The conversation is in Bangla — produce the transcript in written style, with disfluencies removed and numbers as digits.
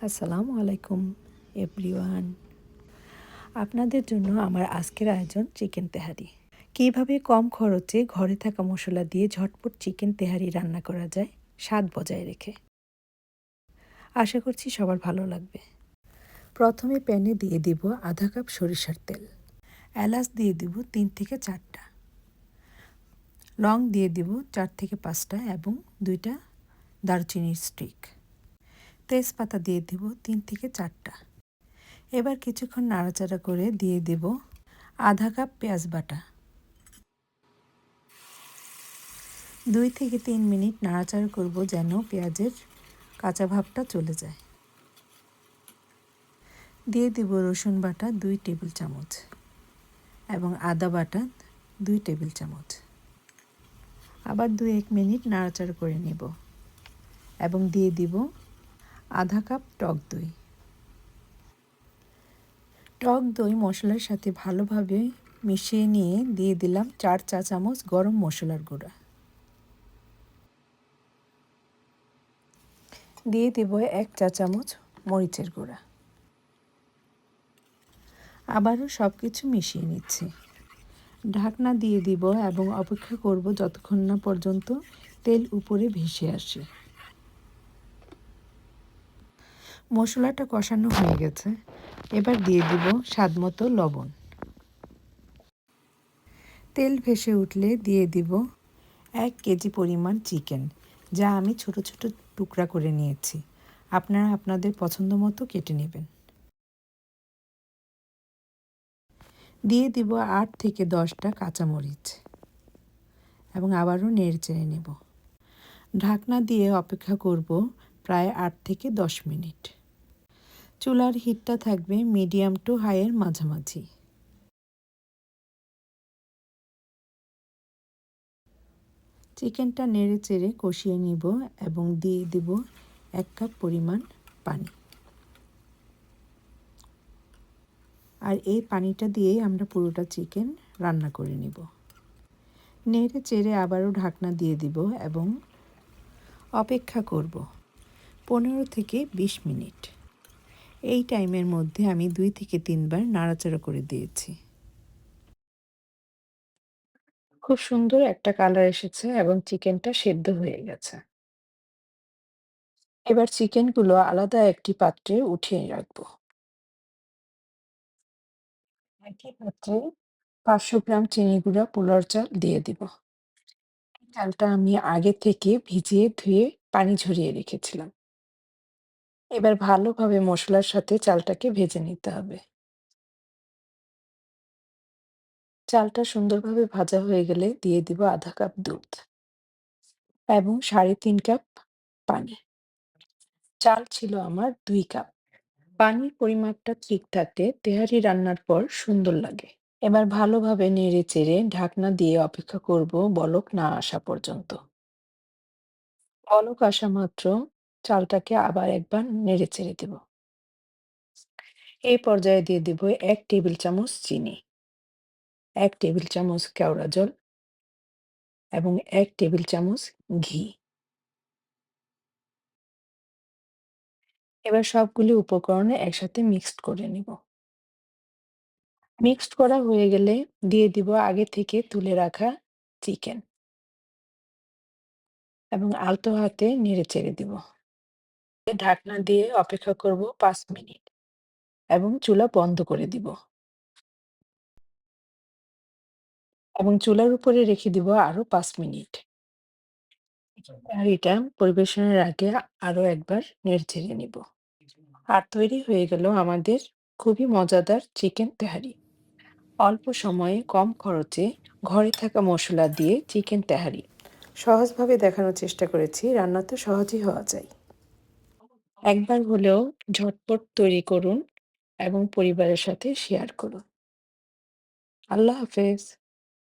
আসসালামু আলাইকুম এভরিওয়ান। আপনাদের জন্য আমার আজকের আয়োজন চিকেন তেহারি। কিভাবে কম খরচে ঘরে থাকা মশলা দিয়ে ঝটপট চিকেন তেহারি রান্না করা যায় স্বাদ বজায় রেখে। আশা করছি সবার ভালো লাগবে। প্রথমে প্যানে দিয়ে দিব আধা কাপ সরিষার তেল। এলাচ দিয়ে দিব 3 থেকে 4টা। লং দিয়ে দিব 4 থেকে 5টা এবং 2টা দারুচিনির স্টিক। তেজপাতা দিয়ে দিব 3 থেকে 4টা। এবার কিছুক্ষণ নাড়াচাড়া করে দিয়ে দেব আধা কাপ পেঁয়াজ বাটা। 2 থেকে 3 মিনিট নাড়াচাড়া করব যেন পেঁয়াজের কাঁচা ভাবটা চলে যায়। দিয়ে দেব রসুন বাটা 2 টেবিল চামচ এবং আদা বাটা 2 টেবিল চামচ। আবার 2-1 মিনিট নাড়াচাড়া করে নেব এবং দিয়ে দিব আধা কাপ টক দই। টক দই মশলার সাথে ভালোভাবে মিশিয়ে নিয়ে দিয়ে দিলাম 4 চা চামচ গরম মশলার গুঁড়া। দিয়ে দেব 1 চা চামচ মরিচের গুঁড়া। আবারও সব কিছু মিশিয়ে নিচ্ছি। ঢাকনা দিয়ে দিব এবং অপেক্ষা করব যতক্ষণ না পর্যন্ত তেল উপরে ভেসে আসে। মশলাটা কষানো হয়ে গেছে। এবার দিয়ে দিব স্বাদমতো লবণ। তেল ভেসে উঠলে দিয়ে দিব 1 কেজি পরিমাণ চিকেন, যা আমি ছোট ছোট টুকরা করে নিয়েছি। আপনারা আপনাদের পছন্দ মতো কেটে নেবেন। দিয়ে দিব 8 থেকে 10টা কাঁচামরিচ এবং আবারও নেড়েচেড়ে নেব। ঢাকনা দিয়ে অপেক্ষা করব প্রায় 8 থেকে 10 মিনিট। চুলার হিটটা থাকবে মিডিয়াম টু হাইয়ের মাঝামাঝি। চিকেনটা নেড়েচেড়ে কষিয়ে নিব এবং দিয়ে দিব 1 কাপ পরিমাণ পানি। আর এই পানিটা দিয়েই আমরা পুরোটা চিকেন রান্না করে নিব। নেড়েচেড়ে আবারও ঢাকনা দিয়ে দিব এবং অপেক্ষা করব 15 থেকে 20 মিনিট। এই টাইমের মধ্যে আমি 2 থেকে 3 বার নাড়াচাড়া করে দিয়েছি। খুব সুন্দর একটা কালার এসেছে এবং চিকেনটা সেদ্ধ হয়ে গেছে। এবার চিকেনগুলো আলাদা একটি পাত্রে উঠিয়ে রাখব। একই পাত্রে 500 গ্রাম চিনি গুঁড়া পোলার চাল দিয়ে দিব। চালটা আমি আগে থেকে ভিজিয়ে ধুয়ে পানি ঝরিয়ে রেখেছিলাম। এবার ভালোভাবে মসলার সাথে চালটাকে ভেজে নিতে হবে। চালটা সুন্দরভাবে ভাজা হয়ে গেলে দিয়ে দিব আধা কাপ দুধ এবং 3.5 কাপ পানি। চাল ছিল আমার 2 কাপ। পানির পরিমাপটা ঠিক থাকলে তেহারি রান্নার পর সুন্দর লাগে। এবার ভালোভাবে নেড়েচেড়ে ঢাকনা দিয়ে অপেক্ষা করব বলক না আসা পর্যন্ত। বলক আসা মাত্র চালটাকে আবার একবার নেড়েচেড়ে দেব। এই পর্যায়ে দিয়ে দেব 1 টেবিল চামচ চিনি, 1 টেবিল চামচ কেওড়া জল এবং 1 টেবিল চামচ ঘি। এবার সবগুলি উপকরণে একসাথে মিক্সড করে নিব। মিক্সড করা হয়ে গেলে দিয়ে দিব আগে থেকে তুলে রাখা চিকেন এবং আলতো হাতে নেড়েচেড়ে দিব। ঢাকনা দিয়ে অপেক্ষা করব 5 মিনিট এবং চুলা বন্ধ করে দিব এবং চুলার উপরে রেখে দিব আরো 5 মিনিট। আর এটা পরিবেশনের আগে আরো একবার নেড়েচেড়ে নিব। আর তৈরি হয়ে গেল আমাদের খুবই মজাদার চিকেন তেহারি। অল্প সময়ে কম খরচে ঘরে থাকা মশলা দিয়ে চিকেন তেহারি সহজভাবে দেখানোর চেষ্টা করেছি। রান্না তো সহজই হওয়া যায়। একবার হলেও ঝটপট তৈরি করুন এবং পরিবারের সাথে শেয়ার করুন। আল্লাহ হাফেজ।